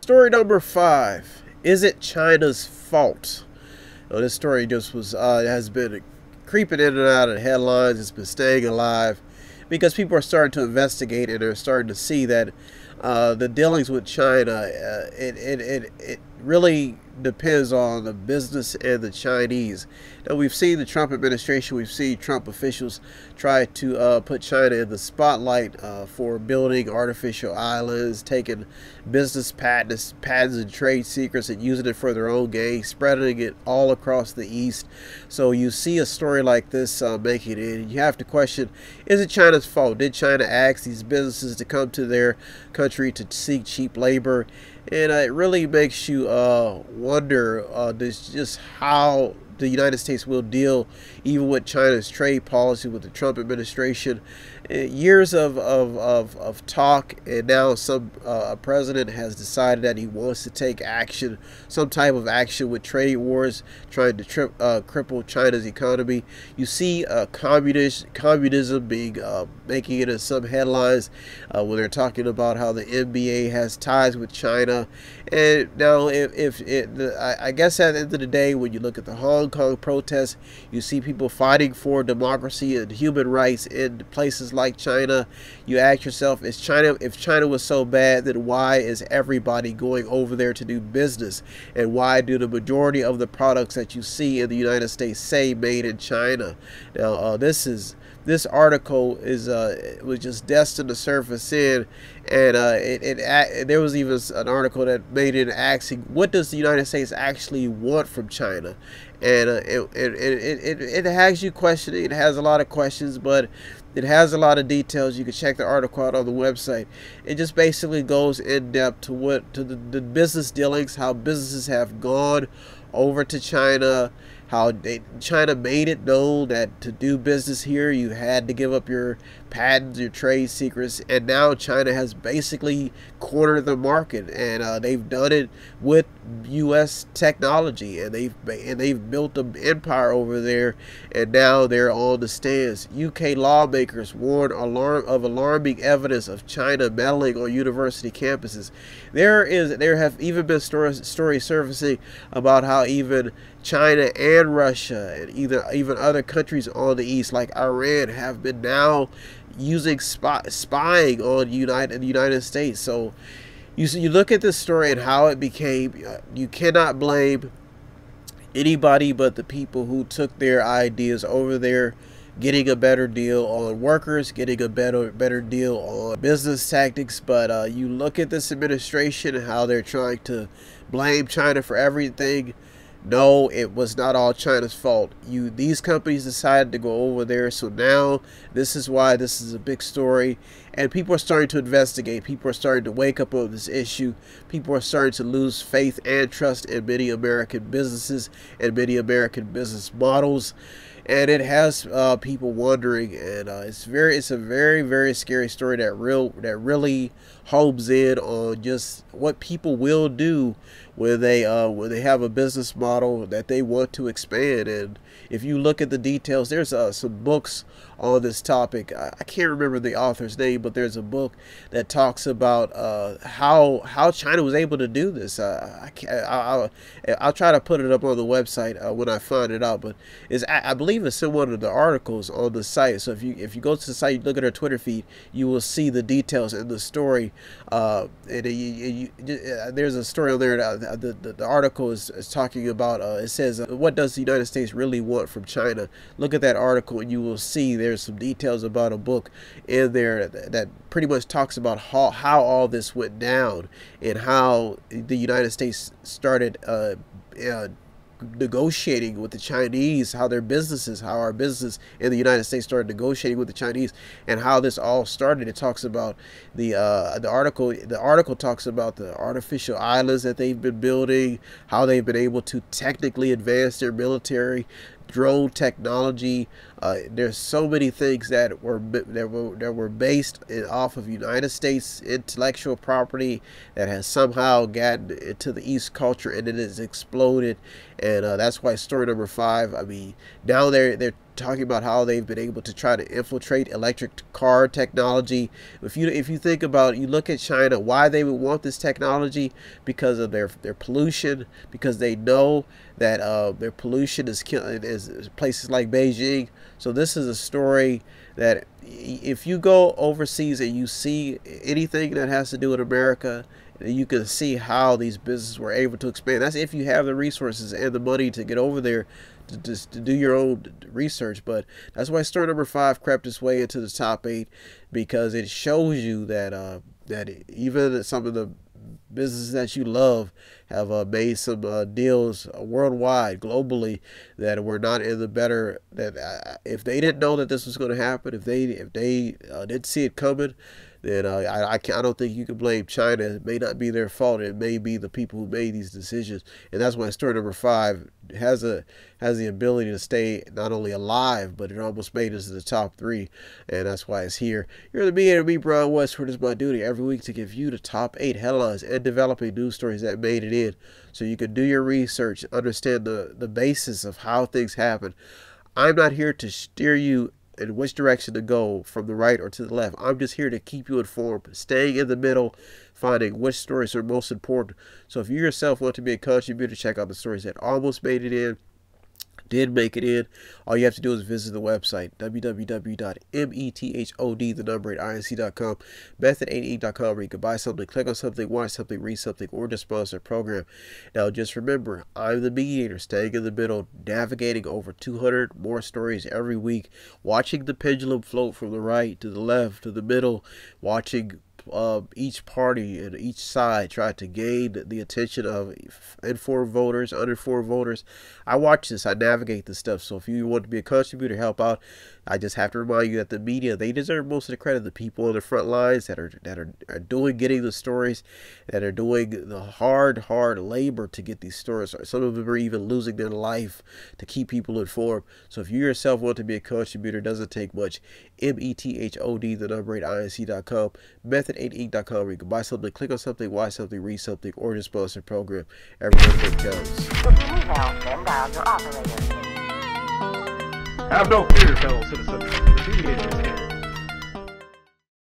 Story number 5. Is it China's fault? Now, this story just has been creeping in and out of the headlines. It's been staying alive because people are starting to investigate and they're starting to see that the dealings with China, it really depends on the business and the Chinese. Now, we've seen the Trump administration, we've seen Trump officials try to put China in the spotlight for building artificial islands, taking business patents and trade secrets and using it for their own gain, spreading it all across the East. So you see a story like this making it in. You have to question, is it China's fault? Did China ask these businesses to come to their country to seek cheap labor? And it really makes you wonder just how the United States will deal even with China's trade policy with the Trump administration. Years of talk, and now some president has decided that he wants to take action, some type of action with trade wars, trying to cripple China's economy. You see communism being making it in some headlines when they're talking about how the NBA has ties with China. And now, I guess at the end of the day, when you look at the Hong Kong protests, you see people fighting for democracy and human rights in places like China. You ask yourself, if China was so bad, then why is everybody going over there to do business? And why do the majority of the products that you see in the United States say made in China? Now, this article was just destined to surface in, and there was even an article that made it asking, what does the United States actually want from China? And it has you questioning. It has a lot of questions, but it has a lot of details. You can check the article out on the website. It just basically goes in depth to the business dealings, how businesses have gone over to China, how China made it known that to do business here you had to give up your patents, your trade secrets, and now China has basically cornered the market, and they've done it with U.S. technology, and they've built an empire over there, and now they're on the stands. UK lawmakers warn of alarming evidence of China meddling on university campuses. There have even been stories surfacing about how even China and Russia and even other countries on the East like Iran have been now using spying on the United States. So you look at this story and how it became, you cannot blame anybody but the people who took their ideas over there, getting a better deal on workers, getting a better deal on business tactics. But you look at this administration and how they're trying to blame China for everything. No, it was not all China's fault. These companies decided to go over there, so now this is why this is a big story, and people are starting to investigate. People are starting to wake up on this issue. People are starting to lose faith and trust in many American businesses and many American business models, and it has people wondering. And it's a very, very scary story that really homes in on just what people will do when they have a business model that they want to expand. And if you look at the details, there's some books on this topic. I can't remember the author's name, but there's a book that talks about how China was able to do this. I'll try to put it up on the website when I find it out, but I believe it's in one of the articles on the site. So if you go to the site, look at our Twitter feed, you will see the details in the story. There's a story on there. The article is talking about, it says, what does the United States really want from China? Look at that article and you will see there's some details about a book in there that pretty much talks about how all this went down and how the United States started negotiating with the Chinese, how our business in the United States started negotiating with the Chinese, and how this all started. It talks about the article talks about the artificial islands that they've been building, how they've been able to technically advance their military, drone technology. There's so many things that were based off of United States intellectual property that has somehow gotten into the East culture, and it has exploded. And that's why story number 5. I mean, now they're talking about how they've been able to try to infiltrate electric car technology. If you think about, you look at China, why they would want this technology, because of their pollution, because they know that their pollution is killing is places like Beijing. So this is a story that if you go overseas and you see anything that has to do with America, you can see how these businesses were able to expand. That's if you have the resources and the money to get over there to do your own research. But that's why story number 5 crept its way into the top 8, because it shows you that that even some of the businesses that you love have made some deals worldwide, globally, that were not in the better. That if they didn't know that this was going to happen, if they didn't see it coming, then I don't think you can blame China. It may not be their fault. It may be the people who made these decisions, and that's why story number 5 has the ability to stay not only alive, but it almost made us to the top 3, and that's why it's here. You're the mediator, me, Brian Westward. It's my duty every week to give you the top 8 headlines and developing news stories that made it in, so you can do your research, understand the basis of how things happen. I'm not here to steer you in which direction to go, from the right or to the left. I'm just here to keep you informed, staying in the middle, finding which stories are most important. So if you yourself want to be a contributor, check out the stories that almost made it in, did make it in. All you have to do is visit the website, www.method8inc.com, method8inc.com, where you can buy something, click on something, watch something, read something, or just sponsor a program. Now, just remember, I'm the mediator, staying in the middle, navigating over 200 more stories every week, watching the pendulum float from the right to the left to the middle, watching each party and each side try to gain the attention of informed voters, uninformed voters. I watch this, I navigate this stuff. So if you want to be a contributor, help out, I just have to remind you that the media, they deserve most of the credit. The people on the front lines that are getting the stories, that are doing the hard labor to get these stories. Some of them are even losing their life to keep people informed. So if you yourself want to be a contributor, it doesn't take much. METHOD, the number 8, INC.com, method8inc.com, where you can buy something, click on something, watch something, read something, or just sponsor a program. Every little bit counts. If you need help, then dial your operator. Have no fear, fellow citizens. The mediator is here.